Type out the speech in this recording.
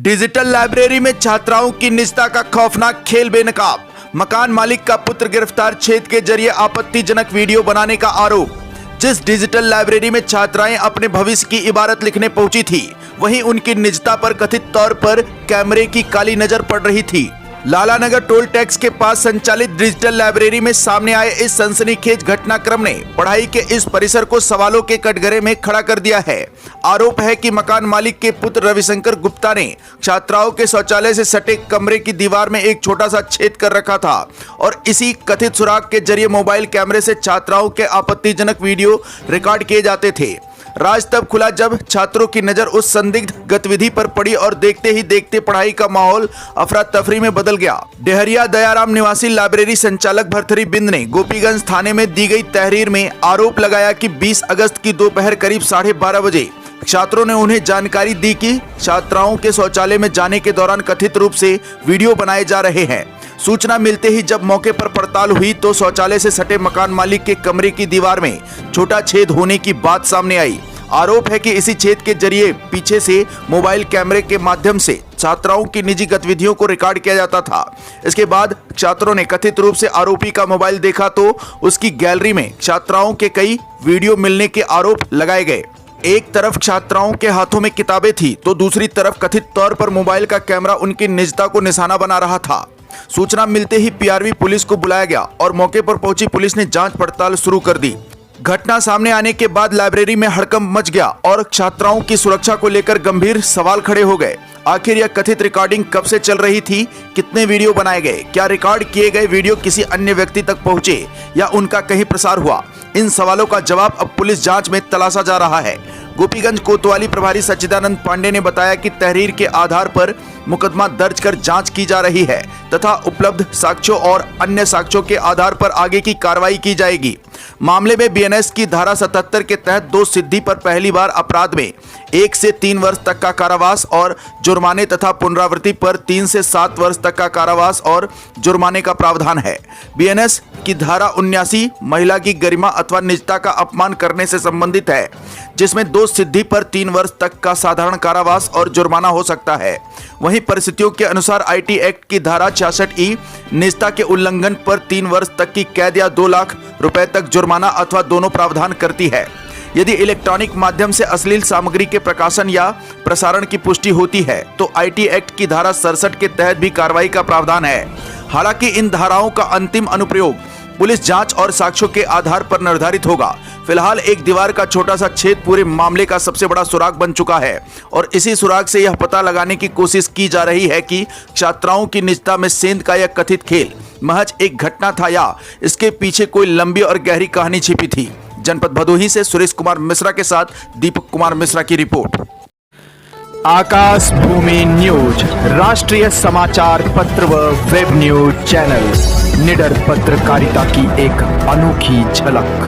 Digital library में छात्राओं की निजता का खौफनाक खेल बेनकाब। मकान मालिक का पुत्र गिरफ्तार, छेद के जरिए आपत्तिजनक वीडियो बनाने का आरोप। जिस डिजिटल लाइब्रेरी में छात्राएं अपने भविष्य की इबारत लिखने पहुंची थी, वहीं उनकी निजता पर कथित तौर पर कैमरे की काली नजर पड़ रही थी। लालानगर टोल टैक्स के पास संचालित डिजिटल लाइब्रेरी में सामने आए इस सनसनीखेज घटनाक्रम ने पढ़ाई के इस परिसर को सवालों के कटघरे में खड़ा कर दिया है। आरोप है कि मकान मालिक के पुत्र रविशंकर गुप्ता ने छात्राओं के शौचालय से सटे कमरे की दीवार में एक छोटा सा छेद कर रखा था और इसी कथित सुराग के जरिए मोबाइल कैमरे से छात्राओं के आपत्तिजनक वीडियो रिकॉर्ड किए जाते थे। राज तब खुला जब छात्रों की नजर उस संदिग्ध गतिविधि पर पड़ी और देखते ही देखते पढ़ाई का माहौल अफरा तफरी में बदल गया। डेहरिया दयाराम निवासी लाइब्रेरी संचालक भरथरी बिंद ने गोपीगंज थाने में दी गई तहरीर में आरोप लगाया कि 20 अगस्त की दोपहर करीब 12:30 बजे छात्रों ने उन्हें जानकारी दी कि छात्राओं के शौचालय में जाने के दौरान कथित रूप से वीडियो बनाए जा रहे हैं। सूचना मिलते ही जब मौके पर पड़ताल हुई तो शौचालय से सटे मकान मालिक के कमरे की दीवार में छोटा छेद होने की बात सामने आई। आरोप है कि इसी छेद के जरिए पीछे से मोबाइल कैमरे के माध्यम से छात्राओं की निजी गतिविधियों को रिकॉर्ड किया जाता था। इसके बाद छात्रों ने कथित रूप से आरोपी का मोबाइल देखा तो उसकी गैलरी में छात्राओं के कई वीडियो मिलने के आरोप लगाए गए। एक तरफ छात्राओं के हाथों में किताबें थी तो दूसरी तरफ कथित तौर पर मोबाइल का कैमरा उनकी निजता को निशाना बना रहा था। सूचना मिलते ही पीआरवी पुलिस को बुलाया गया और मौके पर पहुंची पुलिस ने जांच पड़ताल शुरू कर दी। घटना सामने आने के बाद लाइब्रेरी में हड़कंप मच गया और छात्राओं की सुरक्षा को लेकर गंभीर सवाल खड़े हो गए। आखिर यह कथित रिकॉर्डिंग कब से चल रही थी? कितने वीडियो बनाए गए? क्या रिकॉर्ड किए गए वीडियो किसी अन्य व्यक्ति तक पहुंचे या उनका कहीं प्रसार हुआ? इन सवालों का जवाब अब पुलिस जांच में तलाशा जा रहा है। गोपीगंज कोतवाली प्रभारी सच्चिदानंद पांडे ने बताया कि तहरीर के आधार पर मुकदमा दर्ज कर जांच की जा रही है तथा उपलब्ध साक्ष्यों और अन्य साक्ष्यों के आधार पर आगे की कार्रवाई की जाएगी। मामले में बीएनएस की धारा 77 के तहत दोषसिद्धि पर पहली बार अपराध में 1 से 3 वर्ष तक का कारावास और जुर्माने तथा पुनरावृत्ति पर 3 से 7 वर्ष तक का कारावास और जुर्माने का प्रावधान है। बीएनएस की धारा 79 महिला की गरिमा अथवा निजता का अपमान करने से संबंधित है, जिसमें दोषसिद्धि पर 3 वर्ष तक का साधारण कारावास और जुर्माना हो सकता है। वहीं परिस्थितियों के अनुसार आईटी एक्ट की धारा 66E निजता के उल्लंघन पर 3 वर्ष तक की कैद या 2 लाख रुपए तक जुर्माना अथवा दोनों प्रावधान करती है। यदि इलेक्ट्रॉनिक माध्यम से अश्लील सामग्री के प्रकाशन या प्रसारण की पुष्टि होती है तो आईटी एक्ट की धारा 67 के तहत भी कार्रवाई का प्रावधान है। हालांकि इन धाराओं का अंतिम अनुप्रयोग पुलिस जांच और साक्ष्यों के आधार पर निर्धारित होगा। फिलहाल एक दीवार का छोटा सा छेद पूरे मामले का सबसे बड़ा सुराग बन चुका है और इसी सुराग से यह पता लगाने की कोशिश की जा रही है कि छात्राओं की निजता में सेंध का यह कथित खेल महज एक घटना था या इसके पीछे कोई लंबी और गहरी कहानी छिपी थी। जनपद भदोही से सुरेश कुमार मिश्रा के साथ दीपक कुमार मिश्रा की रिपोर्ट। आकाश भूमि न्यूज राष्ट्रीय समाचार पत्र व वेब न्यूज चैनल, निडर पत्रकारिता की एक अनोखी झलक।